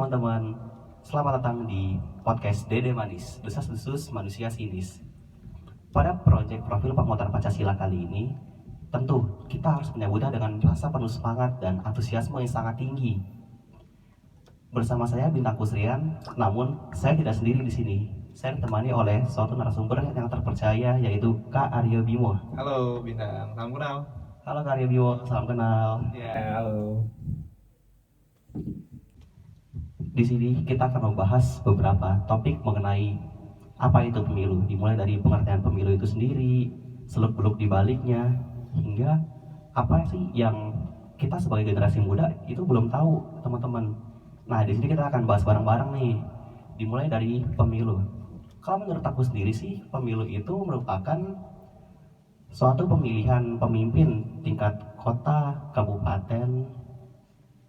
teman-teman, selamat datang di podcast Dede Manis, Desas-desus Manusia Sinis. Pada proyek profil penguatan Pancasila kali ini, tentu kita harus menyambutnya dengan rasa penuh semangat dan antusiasme yang sangat tinggi. Bersama saya Bintang Kusrian, namun saya tidak sendiri di sini. Saya ditemani oleh suatu narasumber yang terpercaya, yaitu Kak Aryo Bimo. Halo Bintang, salam kenal. Halo Kak Aryo Bimo, salam kenal. Ya, halo. Di sini kita akan membahas beberapa topik mengenai apa itu pemilu, dimulai dari pengertian pemilu itu sendiri, seluk-beluk di baliknya, hingga apa sih yang kita sebagai generasi muda itu belum tahu, teman-teman. Nah, di sini kita akan bahas bareng-bareng nih, dimulai dari pemilu. Kalau menurut aku sendiri sih, pemilu itu merupakan suatu pemilihan pemimpin tingkat kota, kabupaten,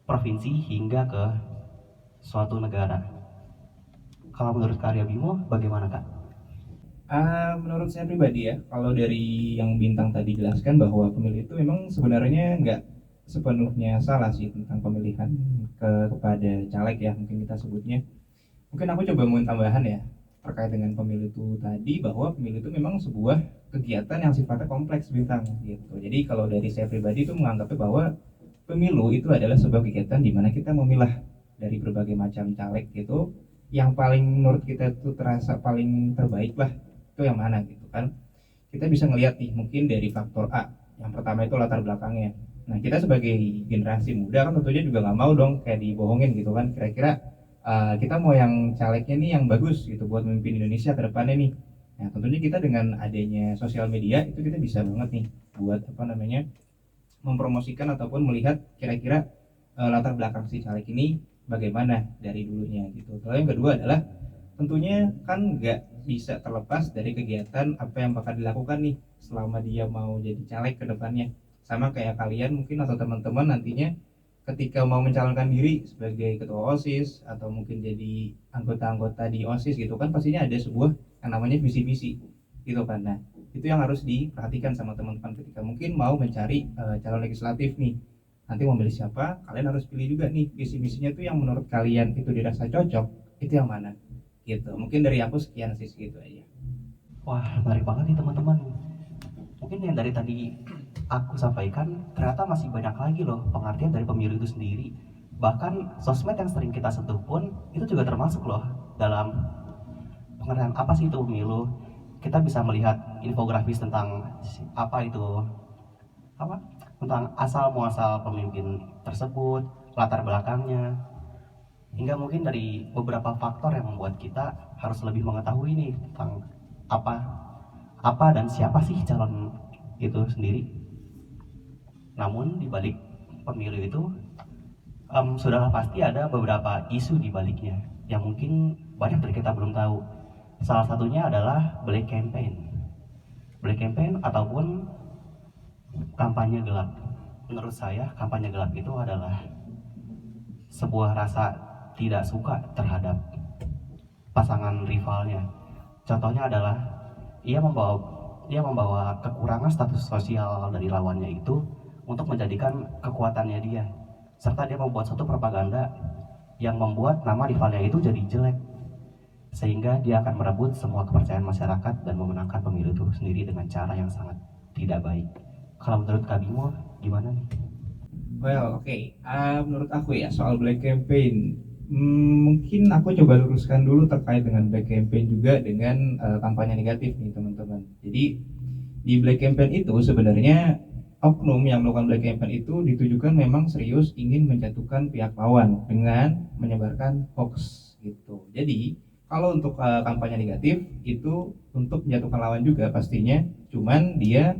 provinsi, hingga ke suatu negara. Kalau menurut Karya Bimo, bagaimana Kak? Menurut saya pribadi ya, kalau dari yang Bintang tadi jelaskan bahwa pemilu itu memang sebenarnya nggak sepenuhnya salah sih tentang pemilihan kepada caleg ya, mungkin kita sebutnya. Mungkin aku coba mau tambahan ya terkait dengan pemilu itu tadi, bahwa pemilu itu memang sebuah kegiatan yang sifatnya kompleks Bintang gitu. Jadi kalau dari saya pribadi itu menganggapnya bahwa pemilu itu adalah sebuah kegiatan di mana kita memilah dari berbagai macam caleg gitu, yang paling menurut kita itu terasa paling terbaik lah, itu yang mana gitu kan. Kita bisa ngelihat nih mungkin dari faktor A. Yang pertama itu latar belakangnya. Nah, kita sebagai generasi muda kan tentunya juga nggak mau dong kayak dibohongin gitu kan, kira-kira kita mau yang calegnya nih yang bagus gitu buat memimpin Indonesia ke depannya nih. Nah, tentunya kita dengan adanya sosial media itu kita bisa banget nih buat mempromosikan ataupun melihat kira-kira latar belakang si caleg ini bagaimana dari dulunya gitu. Lalu yang kedua adalah tentunya kan nggak bisa terlepas dari kegiatan apa yang bakal dilakukan nih selama dia mau jadi caleg ke depannya. Sama kayak kalian mungkin atau teman-teman nantinya ketika mau mencalonkan diri sebagai ketua OSIS atau mungkin jadi anggota-anggota di OSIS gitu kan, pastinya ada sebuah yang namanya visi-misi gitu kan. Nah, itu yang harus diperhatikan sama teman-teman ketika mungkin mau mencari calon legislatif nih. Nanti mau milih siapa, kalian harus pilih juga nih visi-misinya tuh yang menurut kalian itu dirasa cocok, itu yang mana gitu. Mungkin dari aku sekian sih, segitu aja. Wah, menarik banget nih teman-teman. Mungkin yang dari tadi aku sampaikan, ternyata masih banyak lagi loh pengertian dari pemilu itu sendiri. Bahkan sosmed yang sering kita sentuh pun itu juga termasuk loh dalam pengertian apa sih itu pemilu. Kita bisa melihat infografis tentang apa itu, apa, tentang asal muasal pemimpin tersebut, latar belakangnya, hingga mungkin dari beberapa faktor yang membuat kita harus lebih mengetahui nih tentang apa apa dan siapa sih calon itu sendiri. Namun di balik pemilu itu sudahlah pasti ada beberapa isu di baliknya yang mungkin banyak dari kita belum tahu. Salah satunya adalah black campaign. Black campaign ataupun kampanye gelap. Menurut saya kampanye gelap itu adalah sebuah rasa tidak suka terhadap pasangan rivalnya. Contohnya adalah ia membawa kekurangan status sosial dari lawannya itu untuk menjadikan kekuatannya dia, serta dia membuat suatu propaganda yang membuat nama rivalnya itu jadi jelek, sehingga dia akan merebut semua kepercayaan masyarakat dan memenangkan pemilu itu sendiri dengan cara yang sangat tidak baik. Kalau menurut Kak Bimo gimana nih? Well, oke. Menurut aku ya soal black campaign, mungkin aku coba luruskan dulu terkait dengan black campaign juga dengan kampanye negatif nih teman-teman. Jadi di black campaign itu sebenarnya oknum yang melakukan black campaign itu ditujukan memang serius ingin menjatuhkan pihak lawan dengan menyebarkan hoax gitu. Jadi kalau untuk kampanye negatif itu untuk menjatuhkan lawan juga pastinya, cuman dia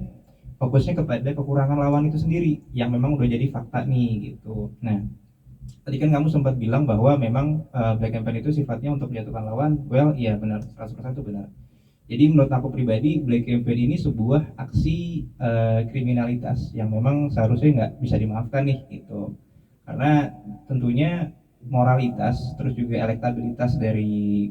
fokusnya kepada kekurangan lawan itu sendiri yang memang udah jadi fakta nih gitu. Nah, tadi kan kamu sempat bilang bahwa memang black campaign itu sifatnya untuk menjatuhkan lawan. Well, iya benar, 100% itu benar. Jadi menurut aku pribadi, black campaign ini sebuah aksi kriminalitas yang memang seharusnya nggak bisa dimaafkan nih gitu. Karena tentunya moralitas terus juga elektabilitas dari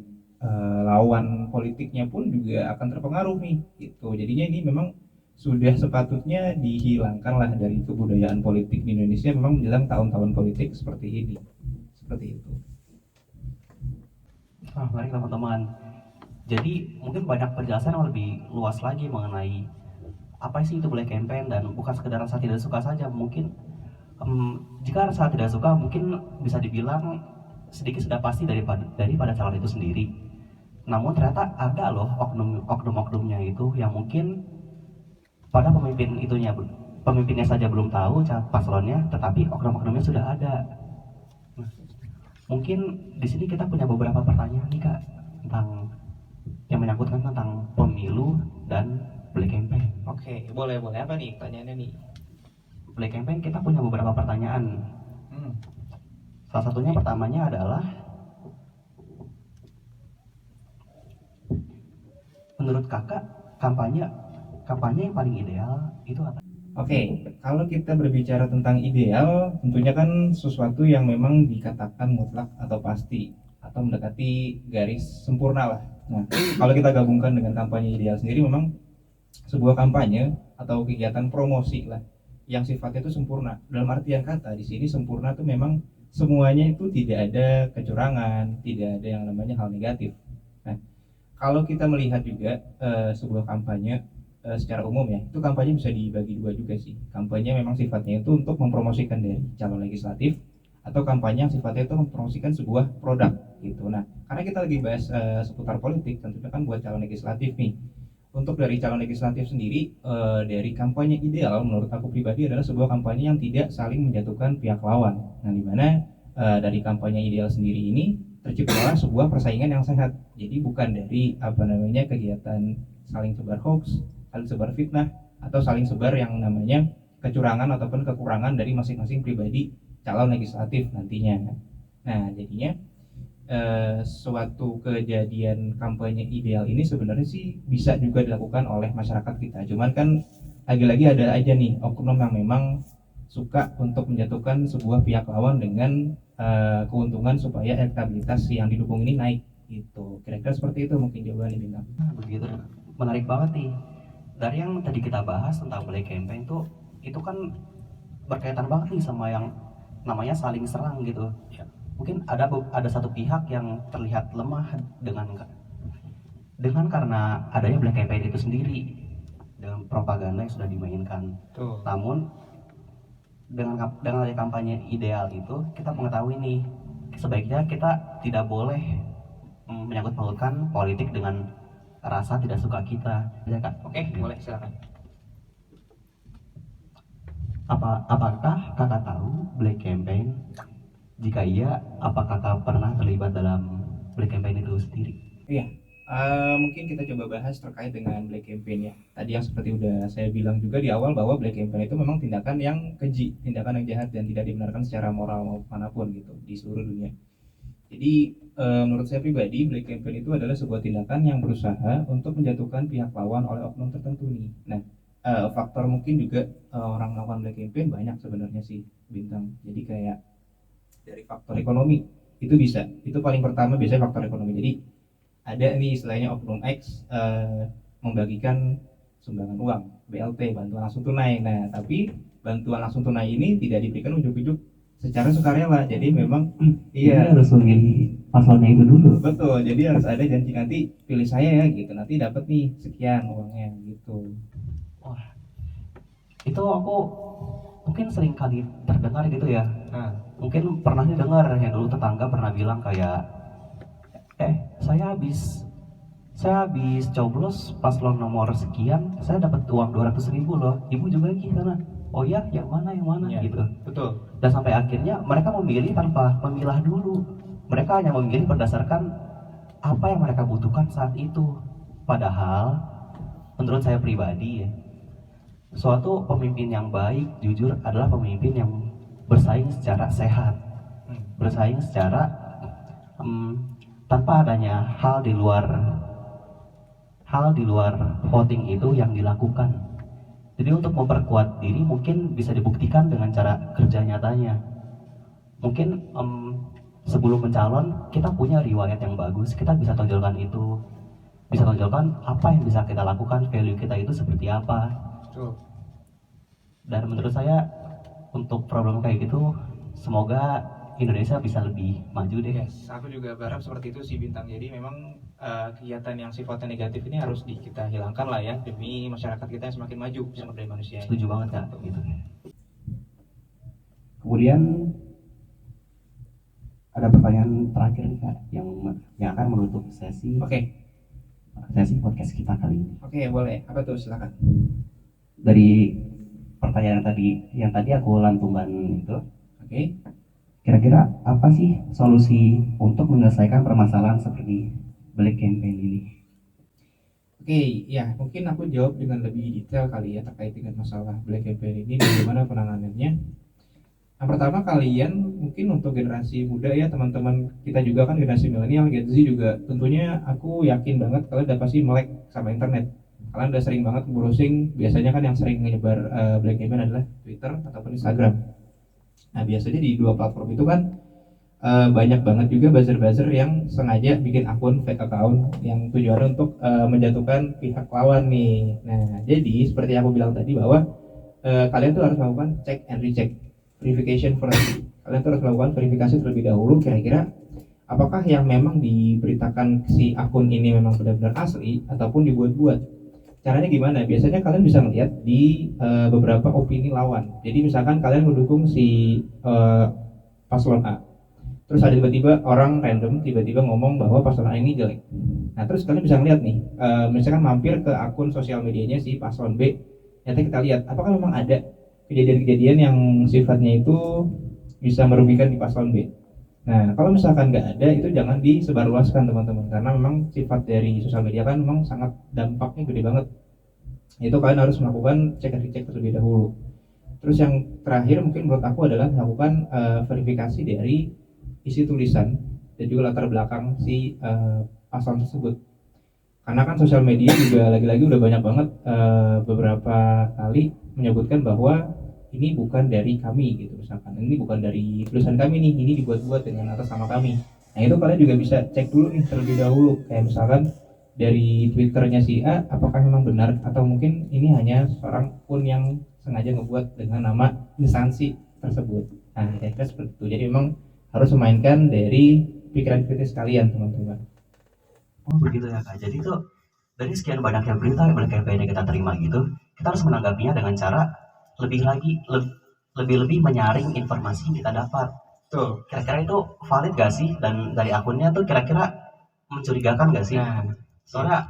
lawan politiknya pun juga akan terpengaruh nih gitu. Jadinya ini memang sudah sepatutnya dihilangkanlah dari kebudayaan politik di Indonesia memang menjelang tahun-tahun politik seperti ini. Seperti itu. menarik teman-teman. Jadi mungkin banyak penjelasan yang lebih luas lagi mengenai apa sih itu black campaign, dan bukan sekedar rasa tidak suka saja. Mungkin jika rasa tidak suka mungkin bisa dibilang sedikit sudah pasti daripada calon itu sendiri. Namun ternyata ada loh oknum-oknumnya itu yang mungkin pada pemimpinnya saja belum tahu paslonnya, tetapi oknum-oknumnya sudah ada. Nah, mungkin di sini kita punya beberapa pertanyaan nih Kak tentang yang menyangkutkan tentang pemilu dan black campaign. Oke, boleh boleh. Apa nih pertanyaannya nih? Black campaign kita punya beberapa pertanyaan. Salah satunya pertamanya adalah, menurut kakak kampanye yang paling ideal itu apa? Oke, kalau kita berbicara tentang ideal, tentunya kan sesuatu yang memang dikatakan mutlak atau pasti atau mendekati garis sempurna lah. Nah, kalau kita gabungkan dengan kampanye ideal sendiri, memang sebuah kampanye atau kegiatan promosi lah yang sifatnya itu sempurna. Dalam artian kata, di sini sempurna itu memang semuanya itu tidak ada kecurangan, tidak ada yang namanya hal negatif. Nah, kalau kita melihat juga sebuah kampanye secara umum ya, itu kampanye bisa dibagi dua juga sih. Kampanye memang sifatnya itu untuk mempromosikan dari calon legislatif, atau kampanye yang sifatnya itu mempromosikan sebuah produk gitu. Nah, karena kita lagi bahas seputar politik, tentunya kan buat calon legislatif nih. Untuk dari calon legislatif sendiri, dari kampanye ideal menurut aku pribadi adalah sebuah kampanye yang tidak saling menjatuhkan pihak lawan. Nah, dimana dari kampanye ideal sendiri ini terciptalah sebuah persaingan yang sehat. Jadi bukan dari kegiatan saling sebar hoax, saling sebar fitnah, atau saling sebar yang namanya kecurangan ataupun kekurangan dari masing-masing pribadi calon legislatif nantinya. Nah, jadinya suatu kejadian kampanye ideal ini sebenarnya sih bisa juga dilakukan oleh masyarakat kita. Cuman kan lagi-lagi ada aja nih oknum yang memang suka untuk menjatuhkan sebuah pihak lawan dengan keuntungan supaya elektabilitas yang didukung ini naik gitu. Kira-kira seperti itu mungkin jawabannya Bintang. Begitu, menarik banget nih. Dari yang tadi kita bahas tentang black campaign tuh, itu kan berkaitan banget nih sama yang namanya saling serang gitu. Mungkin ada satu pihak yang terlihat lemah dengan karena adanya black campaign itu sendiri, dengan propaganda yang sudah dimainkan. Namun dengan adanya kampanye ideal itu, kita mengetahui nih, sebaiknya kita tidak boleh menyangkut pautkan politik dengan rasa tidak suka kita, ya Kak? Oke, boleh silakan. Apakah kakak tahu black campaign? Jika iya, apakah kakak pernah terlibat dalam black campaign itu sendiri? Iya, mungkin kita coba bahas terkait dengan black campaign ya. Tadi yang seperti udah saya bilang juga di awal bahwa black campaign itu memang tindakan yang keji, tindakan yang jahat dan tidak dibenarkan secara moral manapun gitu di seluruh dunia. Jadi menurut saya pribadi, black campaign itu adalah sebuah tindakan yang berusaha untuk menjatuhkan pihak lawan oleh oknum tertentu nih. Nah, faktor mungkin juga orang melakukan black campaign banyak sebenarnya sih Bintang. Jadi kayak dari faktor ekonomi itu bisa, itu paling pertama biasanya faktor ekonomi. Jadi ada nih istilahnya oknum X membagikan sumbangan uang BLT, bantuan langsung tunai. Nah, tapi bantuan langsung tunai ini tidak diberikan ujuk-ujuk secara sukarela. Jadi memang Iya, harus memilih paslonnya itu dulu. Betul, jadi harus ada janji nanti pilih saya ya gitu, nanti dapat nih sekian uangnya gitu. Wah, itu aku mungkin sering kali terdengar gitu ya. Mungkin pernah dengar yang dulu tetangga pernah bilang kayak, saya habis coblos paslon nomor sekian, saya dapat uang 200.000 loh, ibu juga gimana? Oh ya, yang mana Ya, gitu. betul. Dan sampai akhirnya mereka memilih tanpa memilah dulu. Mereka hanya memilih berdasarkan apa yang mereka butuhkan saat itu. Padahal menurut saya pribadi ya, suatu pemimpin yang baik, jujur adalah pemimpin yang bersaing secara sehat, bersaing secara tanpa adanya hal di luar voting itu yang dilakukan. Jadi untuk memperkuat diri mungkin bisa dibuktikan dengan cara kerja nyatanya. Mungkin sebelum mencalon kita punya riwayat yang bagus, kita bisa tonjolkan itu, bisa tonjolkan apa yang bisa kita lakukan, value kita itu seperti apa. Dan menurut saya untuk problem kayak gitu, semoga Indonesia bisa lebih maju deh. Yes, aku juga berharap seperti itu sih Bintang. Jadi memang kegiatan yang sifatnya negatif ini harus kita hilangkan lah ya demi masyarakat kita yang semakin maju sumber daya manusia. Setuju banget Kak gitu. Kemudian ada pertanyaan terakhir nih Kak yang akan menutup sesi podcast kita kali ini. Oke, boleh. Apa tuh, silakan. Dari pertanyaan yang tadi aku lantungan itu. Oke. Kira-kira apa sih solusi untuk menyelesaikan permasalahan seperti Black Campaign ini? Oke, ya mungkin aku jawab dengan lebih detail kali ya terkait dengan masalah Black Campaign ini, bagaimana penanganannya. Yang pertama, kalian mungkin untuk generasi muda ya, teman-teman kita juga kan generasi milenial, Gen Z juga, tentunya aku yakin banget kalian udah pasti melek sama internet. Kalian udah sering banget browsing, biasanya kan yang sering menyebar Black Campaign adalah Twitter ataupun Instagram. Nah biasanya di dua platform itu kan banyak banget juga buzzer-buzzer yang sengaja bikin akun fake account yang tujuannya untuk menjatuhkan pihak lawan nih. Nah jadi seperti yang aku bilang tadi bahwa kalian tuh harus melakukan check and recheck, verification first. Kalian tuh harus melakukan verifikasi terlebih dahulu, kira-kira apakah yang memang diberitakan si akun ini memang benar-benar asli ataupun dibuat-buat. Caranya gimana? Biasanya kalian bisa melihat di beberapa opini lawan. Jadi misalkan kalian mendukung si paslon A, terus ada tiba-tiba orang random tiba-tiba ngomong bahwa paslon A ini jelek. Nah terus kalian bisa melihat nih, misalkan mampir ke akun sosial medianya si paslon B, ternyata kita lihat apakah memang ada kejadian-kejadian yang sifatnya itu bisa merugikan di paslon B. Nah kalau misalkan nggak ada, itu jangan disebarluaskan teman-teman, karena memang sifat dari sosial media kan memang sangat dampaknya gede banget. Itu kalian harus melakukan cek and recheck terlebih dahulu. Terus yang terakhir mungkin menurut aku adalah melakukan verifikasi dari isi tulisan dan juga latar belakang si paslon tersebut. Karena kan sosial media juga lagi-lagi udah banyak banget beberapa kali menyebutkan bahwa ini bukan dari kami gitu, misalkan ini bukan dari tulisan kami nih, ini dibuat-buat dengan atas nama kami. Nah itu kalian juga bisa cek dulu nih terlebih dahulu, kayak misalkan dari Twitternya si A, apakah memang benar atau mungkin ini hanya seorang akun yang sengaja ngebuat dengan nama instansi tersebut. Nah kira-kira seperti itu. Jadi memang harus memainkan dari pikiran kritis kalian teman-teman. Oh begitu ya Kak. Jadi tuh dari sekian banyaknya berita yang kita terima gitu, kita harus menanggapinya dengan cara lebih menyaring informasi yang kita dapat. Tuh. Kira-kira itu valid gak sih? Dan dari akunnya tuh kira-kira mencurigakan gak sih? Nah, soalnya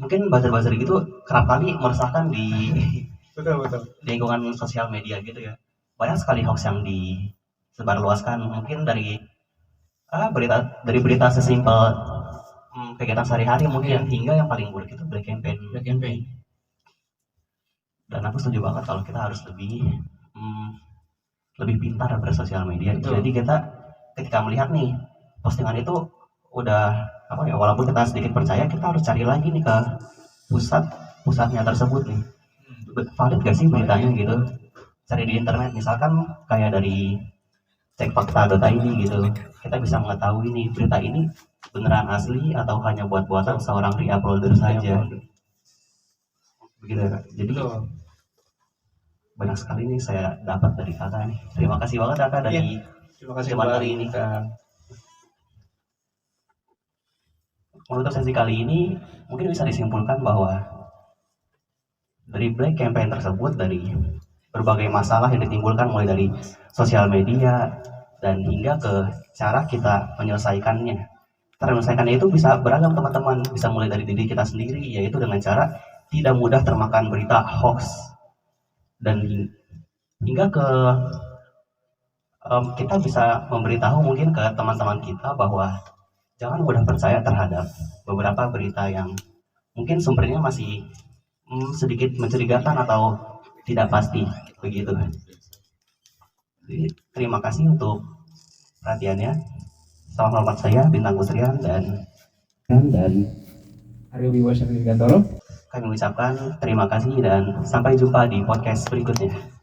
mungkin buzzer-buzzer gitu kerap kali meresahkan di betul. di lingkungan sosial media gitu ya. Banyak sekali hoax yang disebarluaskan, mungkin dari berita sesimpel kegiatan sehari-hari mungkin hingga yang paling buruk itu Black Campaign. Dan aku setuju banget kalau kita harus lebih pintar bersosial media. Betul. Jadi kita ketika melihat nih postingan itu udah walaupun kita sedikit percaya, kita harus cari lagi nih ke pusatnya tersebut nih. Valid gak sih beritanya gitu? Cari di internet misalkan kayak dari cekfakta.id gitu. Kita bisa mengetahui nih berita ini beneran asli atau hanya buat-buatan seorang re-uploader saja. Begitu ya Kak. Jadi banyak sekali nih saya dapat dari Kakak nih. Terima kasih banget Kakak dari kesempatan hari ini. Menutup sesi kali ini mungkin bisa disimpulkan bahwa dari Black Campaign tersebut, dari berbagai masalah yang ditimbulkan mulai dari sosial media dan hingga ke cara kita menyelesaikannya. Cara menyelesaikannya itu bisa beragam teman-teman, bisa mulai dari diri kita sendiri, yaitu dengan cara tidak mudah termakan berita hoax, dan hingga ke kita bisa memberitahu mungkin ke teman-teman kita bahwa jangan mudah percaya terhadap beberapa berita yang mungkin sumbernya masih sedikit mencurigakan atau tidak pasti begitu. Jadi, terima kasih untuk perhatiannya. Salam hormat saya Bintang Kusrian dan Aryo Wibowo Syafri Gantoro. Kami mengucapkan terima kasih dan sampai jumpa di podcast berikutnya.